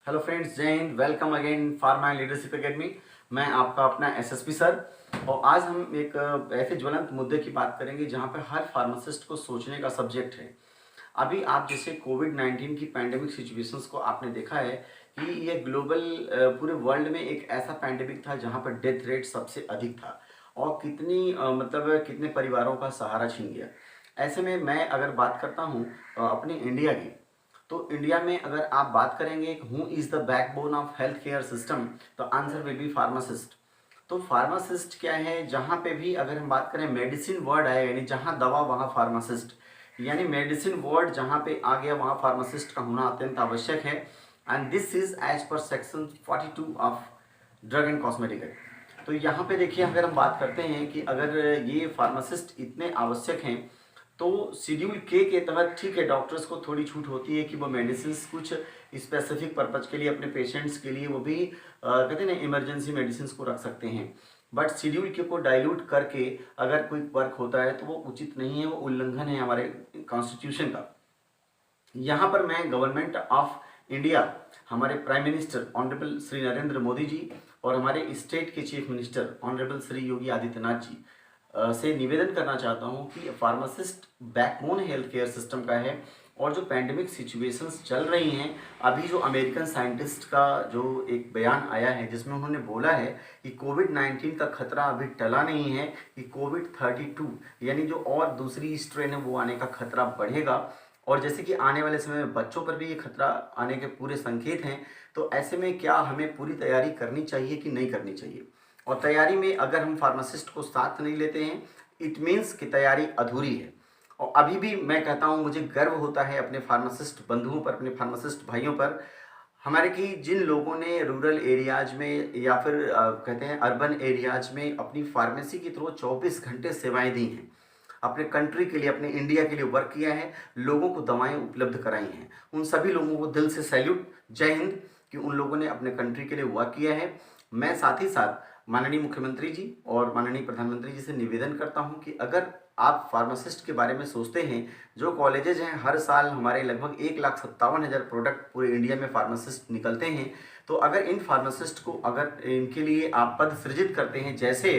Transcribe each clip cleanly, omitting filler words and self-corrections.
Hello friends, जय Hind. Welcome again pharma leadership academy. मैं आपका अपना एसएसपी सर। और आज हम एक ऐसे ज्वलंत मुद्दे की बात करेंगे जहां पर हर फार्मासिस्ट को सोचने का सब्जेक्ट है। अभी आप जैसे कोविड-19 की पैंडेमिक सिचुएशंस को आपने देखा है कि ये ग्लोबल पूरे वर्ल्ड में एक ऐसा पैंडेमिक था जहां पर डेथ रेट सबसे अधिक था और कितनी मतलब कितने परिवारों का सहारा छीन गया। ऐसे में मैं अगर बात करता हूं अपने इंडिया की, तो इंडिया में अगर आप बात करेंगे who is the backbone of health care system, तो आंसर विल बी फार्मासिस्ट। तो फार्मासिस्ट क्या है, जहाँ पे भी अगर हम बात करें मेडिसिन वर्ड आए, यानी जहाँ दवा वहाँ फार्मासिस्ट, यानी मेडिसिन वर्ड जहाँ पे आ गया वहाँ फार्मासिस्ट का होना अत्यंत आवश्यक है। And this is as per section 42 of drug and cosmetic act. तो यहाँ पे देखिए, अगर हम बात करते हैं कि अगर ये फार्मासिस्ट इतने आवश्यक हैं, तो शेड्यूल के तहत ठीक है, डॉक्टर्स को थोड़ी छूट होती है कि वो मेडिसिन कुछ स्पेसिफिक पर्पज के लिए अपने पेशेंट्स के लिए वो भी कहते हैं ना इमरजेंसी मेडिसिन को रख सकते हैं। बट शेड्यूल के को डाइल्यूट करके अगर कोई वर्क होता है तो वो उचित नहीं है, वो उल्लंघन है हमारे कॉन्स्टिट्यूशन का। यहाँ पर मैं गवर्नमेंट ऑफ इंडिया, हमारे prime minister honourable Shri Narendra Modi ji और हमारे स्टेट के chief minister honourable Shri Yogi Adityanath ji से निवेदन करना चाहता हूँ कि pharmacist backbone health care system का है। और जो पैंडेमिक सिचुएशंस चल रही हैं, अभी जो अमेरिकन साइंटिस्ट का जो एक बयान आया है जिसमें उन्होंने बोला है कि कोविड-19 का खतरा अभी टला नहीं है, कि कोविड-32 यानी जो और दूसरी स्ट्रेन है वो आने का खतरा बढ़ेगा। और जैसे कि आने वाले समय में बच्चों पर भी ये खतरा आने के पूरे संकेत हैं। तो ऐसे में क्या हमें पूरी तैयारी करनी चाहिए कि नहीं करनी चाहिए? और तैयारी में अगर हम फार्मासिस्ट को साथ नहीं लेते हैं, इट मीन्स कि तैयारी अधूरी है। और अभी भी मैं कहता हूँ, मुझे गर्व होता है अपने फार्मासिस्ट बंधुओं पर, अपने फार्मासिस्ट भाइयों पर, हमारे की जिन लोगों ने रूरल एरियाज में या फिर कहते हैं अर्बन एरियाज में अपनी फार्मेसी के थ्रू 24 घंटे सेवाएं दी हैं, अपने कंट्री के लिए, अपने इंडिया के लिए वर्क किया है, लोगों को दवाएं उपलब्ध कराई हैं। उन सभी लोगों को दिल से सैल्यूट, जय हिंद, कि उन लोगों ने अपने कंट्री के लिए वर्क किया है। मैं साथ ही साथ माननीय मुख्यमंत्री जी और माननीय प्रधानमंत्री जी से निवेदन करता हूं कि अगर आप फार्मासिस्ट के बारे में सोचते हैं, जो कॉलेजेज हैं हर साल हमारे लगभग 1,57,000 प्रोडक्ट पूरे इंडिया में फार्मासिस्ट निकलते हैं, तो अगर इन फार्मासिस्ट को अगर इनके लिए आप पद सृजित करते हैं, जैसे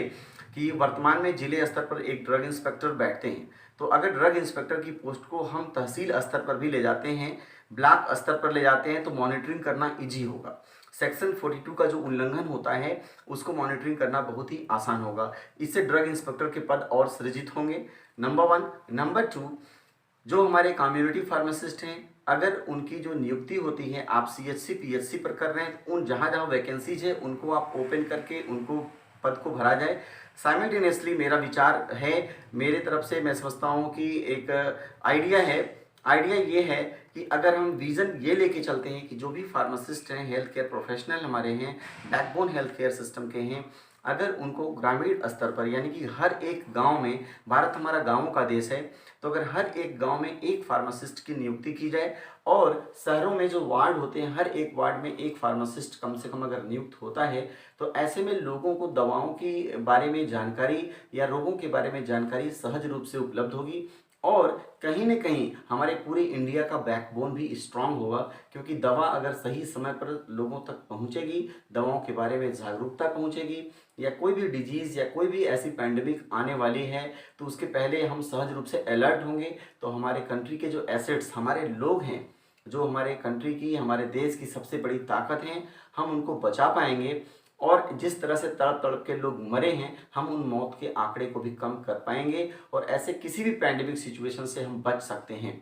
कि वर्तमान में जिले स्तर पर एक ड्रग इंस्पेक्टर बैठते हैं, तो अगर ड्रग इंस्पेक्टर की पोस्ट को हम तहसील स्तर पर भी ले जाते हैं, ब्लॉक स्तर पर ले जाते हैं, तो मॉनिटरिंग करना ईजी होगा। सेक्शन 42 का जो उल्लंघन होता है उसको मॉनिटरिंग करना बहुत ही आसान होगा। इससे ड्रग इंस्पेक्टर के पद और सृजित होंगे, नंबर 1। नंबर 2, जो हमारे कम्युनिटी फार्मासिस्ट हैं, अगर उनकी जो नियुक्ति होती है, आप सीएचसी पीएचसी पर कर रहे हैं, उन जहाँ जहाँ वैकेंसीज है उनको आप ओपन करके उनको पद को भरा जाए। साइमल्टेनियसली मेरा विचार है, मेरे तरफ से मैं समझता हूँ कि एक आइडिया ये है कि अगर हम विज़न ये लेके चलते हैं कि जो भी फार्मासिस्ट हैं, हेल्थ केयर प्रोफेशनल हमारे हैं, बैकबोन हेल्थ केयर सिस्टम के हैं, अगर उनको ग्रामीण स्तर पर, यानी कि हर एक गांव में, भारत हमारा गांवों का देश है, तो अगर हर एक गांव में एक फार्मासिस्ट की नियुक्ति की जाए और शहरों में जो वार्ड होते हैं, हर एक वार्ड में एक फार्मासिस्ट कम से कम अगर नियुक्त होता है, तो ऐसे में लोगों को दवाओं के बारे में जानकारी या रोगों के बारे में जानकारी सहज रूप से उपलब्ध होगी। और कहीं न कहीं हमारे पूरे इंडिया का बैकबोन भी स्ट्रांग होगा, क्योंकि दवा अगर सही समय पर लोगों तक पहुंचेगी, दवाओं के बारे में जागरूकता पहुंचेगी, या कोई भी डिजीज़ या कोई भी ऐसी पैंडेमिक आने वाली है, तो उसके पहले हम सहज रूप से अलर्ट होंगे। तो हमारे कंट्री के जो एसेट्स, हमारे लोग हैं, जो हमारे कंट्री की, हमारे देश की सबसे बड़ी ताकत हैं, हम उनको बचा पाएंगे। और जिस तरह से तड़प तड़प के लोग मरे हैं, हम उन मौत के आंकड़े को भी कम कर पाएंगे और ऐसे किसी भी पैंडेमिक सिचुएशन से हम बच सकते हैं।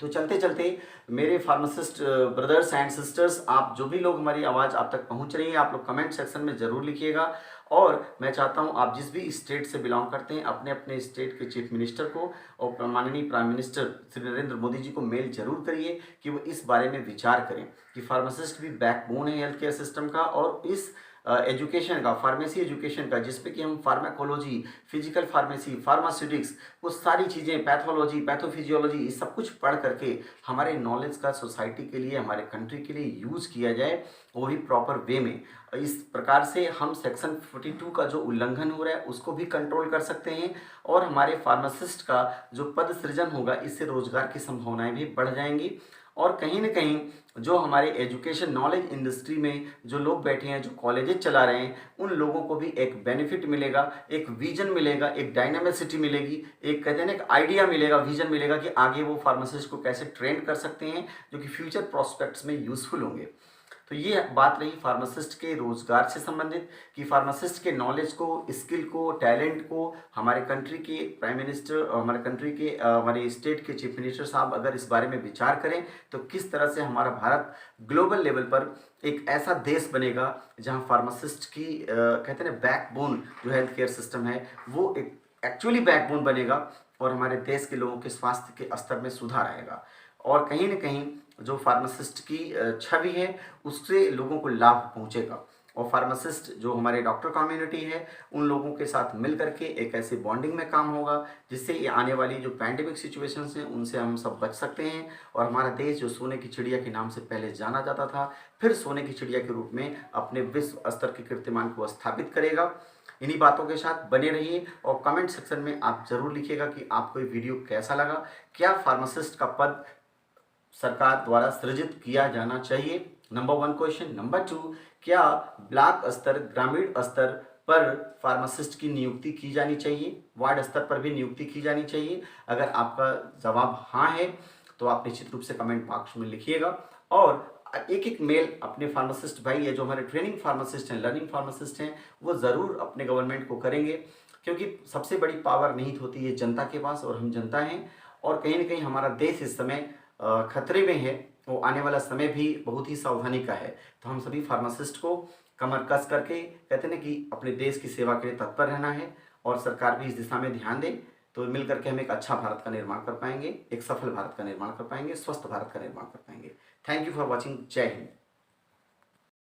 तो चलते चलते मेरे फार्मासिस्ट ब्रदर्स एंड सिस्टर्स, आप जो भी लोग, हमारी आवाज़ आप तक पहुंच रही है, आप लोग कमेंट सेक्शन में ज़रूर लिखिएगा। और मैं चाहता हूं आप जिस भी स्टेट से बिलोंग करते हैं, अपने अपने स्टेट के चीफ मिनिस्टर को और माननीय प्राइम मिनिस्टर श्री नरेंद्र मोदी जी को मेल जरूर करिए कि वो इस बारे में विचार करें कि फार्मासिस्ट भी बैकबोन है हेल्थ केयर सिस्टम का। और इस एजुकेशन का, फार्मेसी एजुकेशन का, जिसपे कि हम फार्माकोलॉजी, फिजिकल फार्मेसी, फार्मास्यूटिक्स, वो सारी चीज़ें, पैथोलॉजी, पैथोफिजियोलॉजी, ये सब कुछ पढ़ करके हमारे नॉलेज का सोसाइटी के लिए, हमारे कंट्री के लिए यूज़ किया जाए, वो भी प्रॉपर वे में। इस प्रकार से हम सेक्शन 42 का जो उल्लंघन हो रहा है उसको भी कंट्रोल कर सकते हैं। और हमारे फार्मासिस्ट का जो पद सृजन होगा, इससे रोजगार की संभावनाएं भी बढ़ जाएंगी। और कहीं ना कहीं जो हमारे एजुकेशन नॉलेज इंडस्ट्री में जो लोग बैठे हैं, जो कॉलेजेस चला रहे हैं, उन लोगों को भी एक बेनिफिट मिलेगा, एक विजन मिलेगा, एक डायनामिसिटी मिलेगी, एक कहते हैं ना एक आइडिया मिलेगा, विजन मिलेगा कि आगे वो फार्मासिस्ट को कैसे ट्रेन कर सकते हैं जो कि फ्यूचर प्रोस्पेक्ट्स में यूजफुल होंगे। तो ये बात रही फार्मासिस्ट के रोजगार से संबंधित कि फार्मासिस्ट के नॉलेज को, स्किल को, टैलेंट को हमारे कंट्री के प्राइम मिनिस्टर, हमारे कंट्री के हमारे स्टेट के चीफ मिनिस्टर साहब अगर इस बारे में विचार करें तो किस तरह से हमारा भारत ग्लोबल लेवल पर एक ऐसा देश बनेगा जहां फार्मासिस्ट की कहते हैं बैकबोन जो हेल्थ केयर सिस्टम है वो एक एक्चुअली बैकबोन बनेगा और हमारे देश के लोगों के स्वास्थ्य के स्तर में सुधार आएगा। और कहीं ना कहीं जो फार्मासिस्ट की छवि है उससे लोगों को लाभ पहुंचेगा। और फार्मासिस्ट जो हमारे डॉक्टर कम्युनिटी है उन लोगों के साथ मिल करके एक ऐसे बॉन्डिंग में काम होगा जिससे ये आने वाली जो पैंडेमिक सिचुएशंस हैं उनसे हम सब बच सकते हैं और हमारा देश जो सोने की चिड़िया के नाम से पहले जाना जाता था फिर सोने की चिड़िया के रूप में अपने विश्व स्तर के कीर्तिमान को स्थापित करेगा। इन्हीं बातों के साथ बने रहिए और कमेंट सेक्शन में आप जरूर लिखिएगा कि आपको ये वीडियो कैसा लगा। क्या फार्मासिस्ट का पद सरकार द्वारा सृजित किया जाना चाहिए, नंबर 1 क्वेश्चन। नंबर 2, क्या ब्लॉक स्तर, ग्रामीण स्तर पर फार्मासिस्ट की नियुक्ति की जानी चाहिए, वार्ड स्तर पर भी नियुक्ति की जानी चाहिए। अगर आपका जवाब हाँ है तो आप निश्चित रूप से कमेंट बॉक्स में लिखिएगा और एक एक मेल अपने फार्मासिस्ट भाई है जो हमारे ट्रेनिंग फार्मासिस्ट हैं, लर्निंग फार्मासिस्ट हैं, वो ज़रूर अपने गवर्नमेंट को करेंगे क्योंकि सबसे बड़ी पावर निहित होती है जनता के पास और हम जनता हैं। और कहीं ना कहीं हमारा देश इस समय खतरे में है, वो आने वाला समय भी बहुत ही सावधानी का है। तो हम सभी फार्मासिस्ट को कमर कस करके कहते हैं ना कि अपने देश की सेवा के लिए तत्पर रहना है और सरकार भी इस दिशा में ध्यान दे तो मिल करके हम एक अच्छा भारत का निर्माण कर पाएंगे, एक सफल भारत का निर्माण कर पाएंगे, स्वस्थ भारत का निर्माण कर पाएंगे। Thank you for watching. जय हिंद।